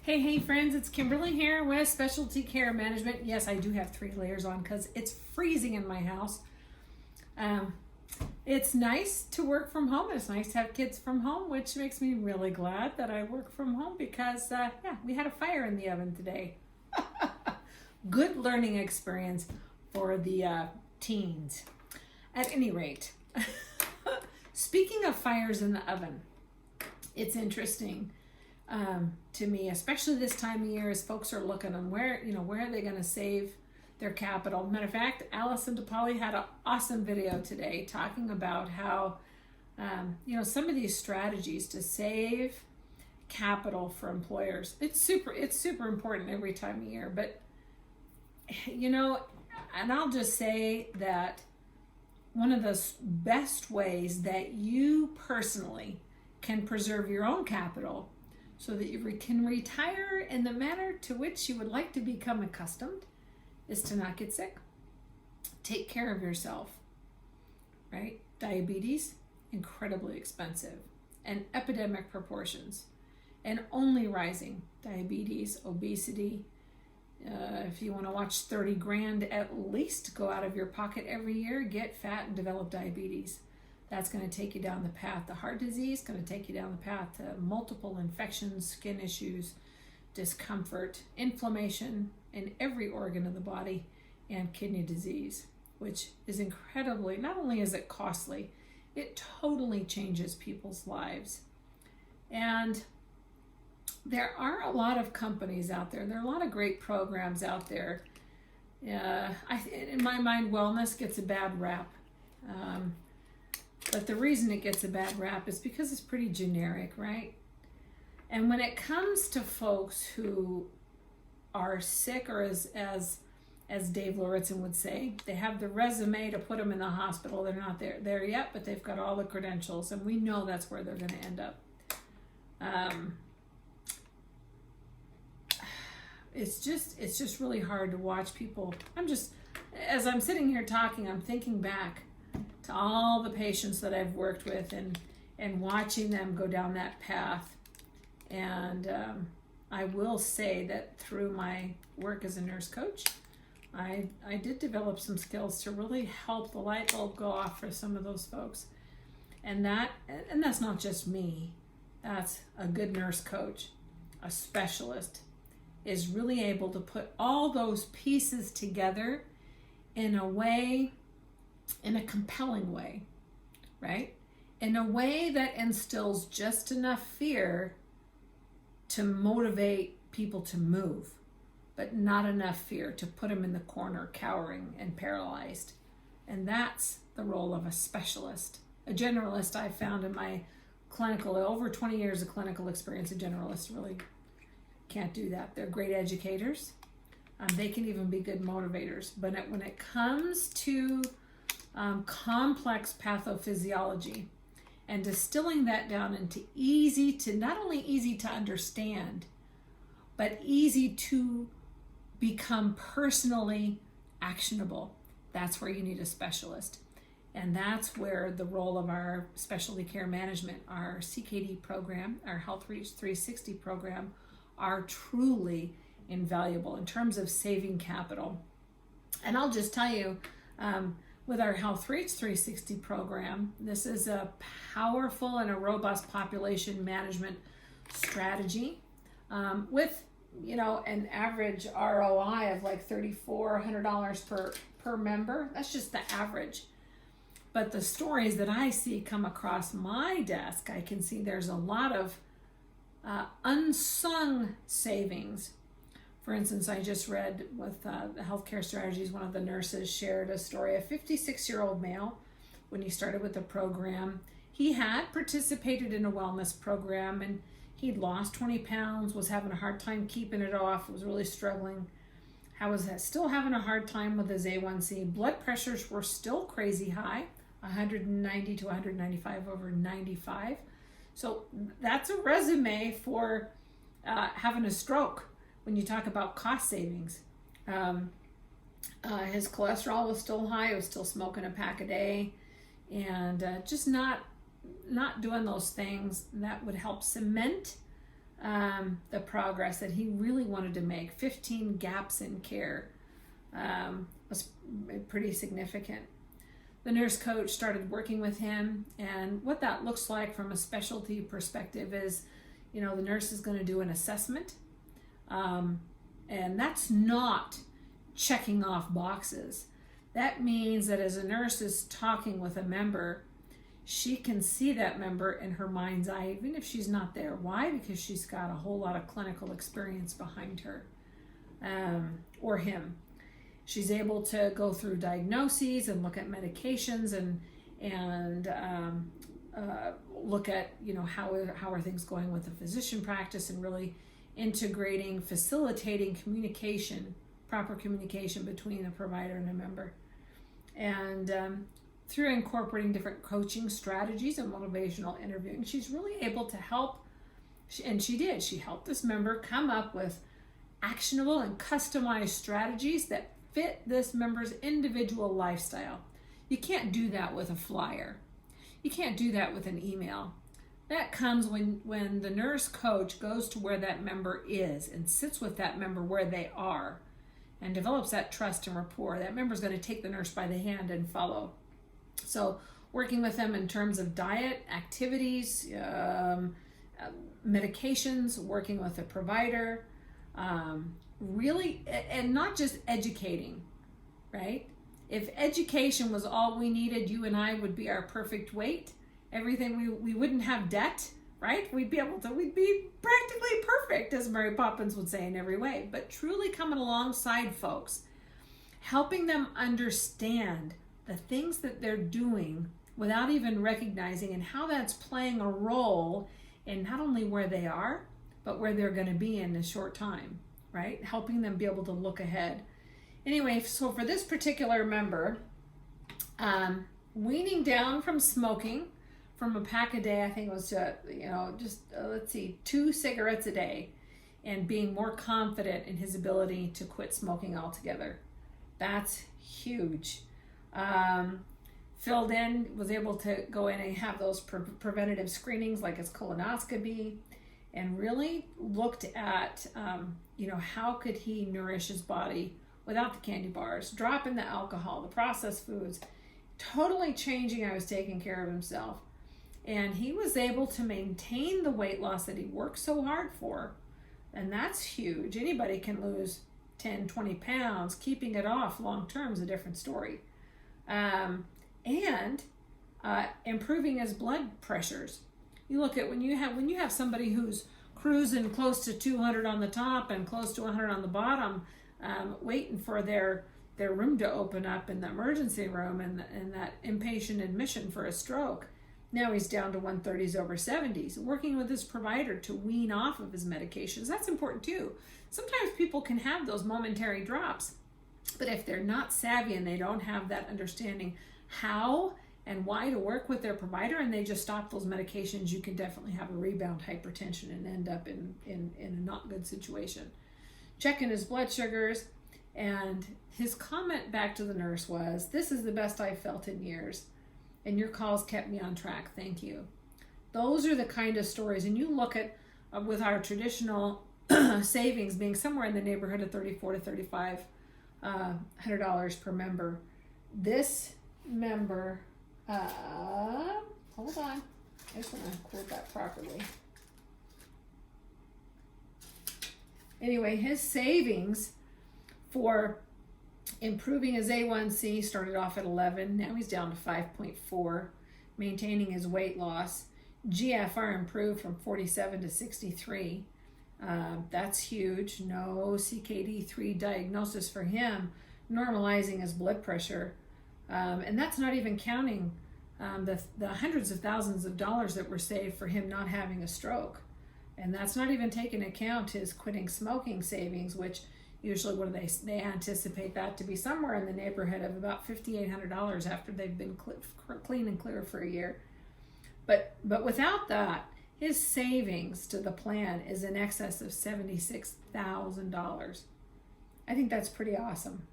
Hey friends, it's Kimberly here with Specialty Care Management. Yes, I do have 3 layers on because it's freezing in my house. It's nice to work from home. It's nice to have kids from home, which makes me really glad that I work from home because, we had a fire in the oven today. Good learning experience for the teens. At any rate, speaking of fires in the oven, it's interesting to me, especially this time of year, as folks are looking on where are they going to save their capital. Matter of fact, Allison DePauli had an awesome video today talking about how some of these strategies to save capital for employers. It's super important every time of year, but and I'll just say that one of the best ways that you personally can preserve your own capital so that you can retire in the manner to which you would like to become accustomed is to not get sick. Take care of yourself, right? Diabetes, incredibly expensive and epidemic proportions and only rising. Diabetes, obesity. If you want to watch 30 grand at least go out of your pocket every year, get fat and develop diabetes. That's going to take you down the path to heart disease, going to take you down the path to multiple infections, skin issues, discomfort, inflammation in every organ of the body, and kidney disease, which is incredibly, not only is it costly, it totally changes people's lives. And there are a lot of companies out there. There are a lot of great programs out there. In my mind, wellness gets a bad rap. But the reason it gets a bad rap is because it's pretty generic, right? And when it comes to folks who are sick, or as Dave Lauritzen would say, they have the resume to put them in the hospital. They're not there yet, but they've got all the credentials, and we know that's where they're going to end up. It's just really hard to watch people. As I'm sitting here talking, I'm thinking back to all the patients that I've worked with and watching them go down that path. And I will say that through my work as a nurse coach, I did develop some skills to really help the light bulb go off for some of those folks. And that's not just me. That's a good nurse coach, a specialist, is really able to put all those pieces together in a compelling way, right? In a way that instills just enough fear to motivate people to move, but not enough fear to put them in the corner cowering and paralyzed. And that's the role of a specialist. A generalist, I found in my over 20 years of clinical experience, a generalist really can't do that. They're great educators. They can even be good motivators. But when it comes to complex pathophysiology and distilling that down into not only easy to understand, but easy to become personally actionable, that's where you need a specialist. And that's where the role of our specialty care management, our CKD program, our Health Reach 360 program, are truly invaluable in terms of saving capital. And I'll just tell you, with our Health Reach 360 program, this is a powerful and a robust population management strategy with an average ROI of like $3,400 per member. That's just the average. But the stories that I see come across my desk, I can see there's a lot of unsung savings. For instance, I just read with the Healthcare Strategies, one of the nurses shared a story. A 56-year-old male, when he started with the program, he had participated in a wellness program and he'd lost 20 pounds, was having a hard time keeping it off, was really struggling. Was still having a hard time with his A1C. Blood pressures were still crazy high, 190 to 195 over 95. So that's a resume for having a stroke. When you talk about cost savings, his cholesterol was still high. He was still smoking a pack a day, and just not doing those things that would help cement the progress that he really wanted to make. 15 gaps in care was pretty significant. The nurse coach started working with him, and what that looks like from a specialty perspective is, the nurse is going to do an assessment, and that's not checking off boxes. That means that as a nurse is talking with a member, she can see that member in her mind's eye, even if she's not there. Why? Because she's got a whole lot of clinical experience behind her, or him. She's able to go through diagnoses and look at medications and look at, how are things going with the physician practice, and really integrating, facilitating communication, proper communication between a provider and a member. And through incorporating different coaching strategies and motivational interviewing, she's really able to help, and she did. She helped this member come up with actionable and customized strategies that fit this member's individual lifestyle. You can't do that with a flyer. You can't do that with an email. That comes when the nurse coach goes to where that member is and sits with that member where they are and develops that trust and rapport. That member's going to take the nurse by the hand and follow. So working with them in terms of diet, activities, medications, working with a provider, really, and not just educating, right? If education was all we needed, you and I would be our perfect weight. Everything, we wouldn't have debt, right? We'd be practically perfect, as Mary Poppins would say, in every way. But truly coming alongside folks, helping them understand the things that they're doing without even recognizing, and how that's playing a role in not only where they are, but where they're going to be in a short time, right? Helping them be able to look ahead. Anyway, so for this particular member, weaning down from smoking from a pack a day, I think it was let's see, 2 cigarettes a day, and being more confident in his ability to quit smoking altogether. That's huge. Filled in, was able to go in and have those preventative screenings like his colonoscopy, and really looked at, how could he nourish his body without the candy bars, dropping the alcohol, the processed foods, totally changing how he was taking care of himself. And he was able to maintain the weight loss that he worked so hard for. And that's huge. Anybody can lose 10, 20 pounds. Keeping it off long term is a different story. And improving his blood pressures. You look at when you have somebody who's cruising close to 200 on the top and close to 100 on the bottom, waiting for their room to open up in the emergency room and that inpatient admission for a stroke. Now he's down to 130s over 70s, working with his provider to wean off of his medications. That's important too. Sometimes people can have those momentary drops, but if they're not savvy and they don't have that understanding how and why to work with their provider, and they just stop those medications, you can definitely have a rebound hypertension and end up in a not good situation. Checking his blood sugars, and his comment back to the nurse was, "This is the best I've felt in years, and your calls kept me on track. Thank you." Those are the kind of stories, and you look at with our traditional savings being somewhere in the neighborhood of $3,400 to $3,500 per member. This member, hold on, I just want to quote that properly. Anyway, his savings for improving his A1C started off at 11. Now he's down to 5.4. Maintaining his weight loss. GFR improved from 47 to 63. That's huge. No CKD3 diagnosis for him. Normalizing his blood pressure. And that's not even counting the hundreds of thousands of dollars that were saved for him not having a stroke. And that's not even taking account his quitting smoking savings, which usually they anticipate that to be somewhere in the neighborhood of about $5,800 after they've been clean and clear for a year. But without that, his savings to the plan is in excess of $76,000. I think that's pretty awesome.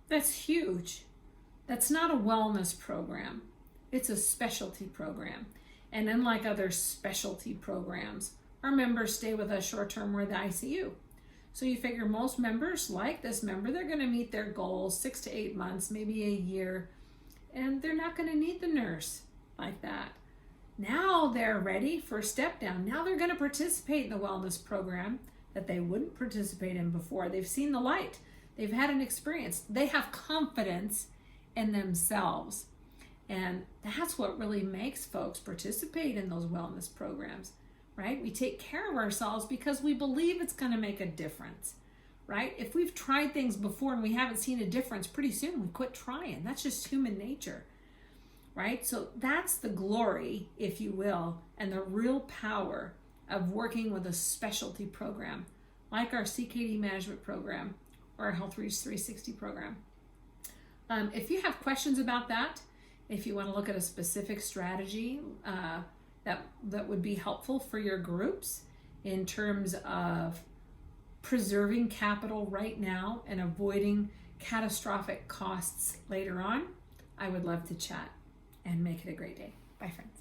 That's huge. That's not a wellness program. It's a specialty program. And unlike other specialty programs, our members stay with us short-term or the ICU. So you figure most members, like this member, they're going to meet their goals 6 to 8 months, maybe a year, and they're not going to need the nurse like that. Now they're ready for a step down. Now they're going to participate in the wellness program that they wouldn't participate in before. They've seen the light. They've had an experience. They have confidence in themselves. And that's what really makes folks participate in those wellness programs, right? We take care of ourselves because we believe it's going to make a difference, right? If we've tried things before and we haven't seen a difference, pretty soon we quit trying. That's just human nature, right? So that's the glory, if you will, and the real power of working with a specialty program like our CKD management program or our HealthReach 360 program. If you have questions about that, if you want to look at a specific strategy that would be helpful for your groups in terms of preserving capital right now and avoiding catastrophic costs later on, I would love to chat and make it a great day. Bye, friends.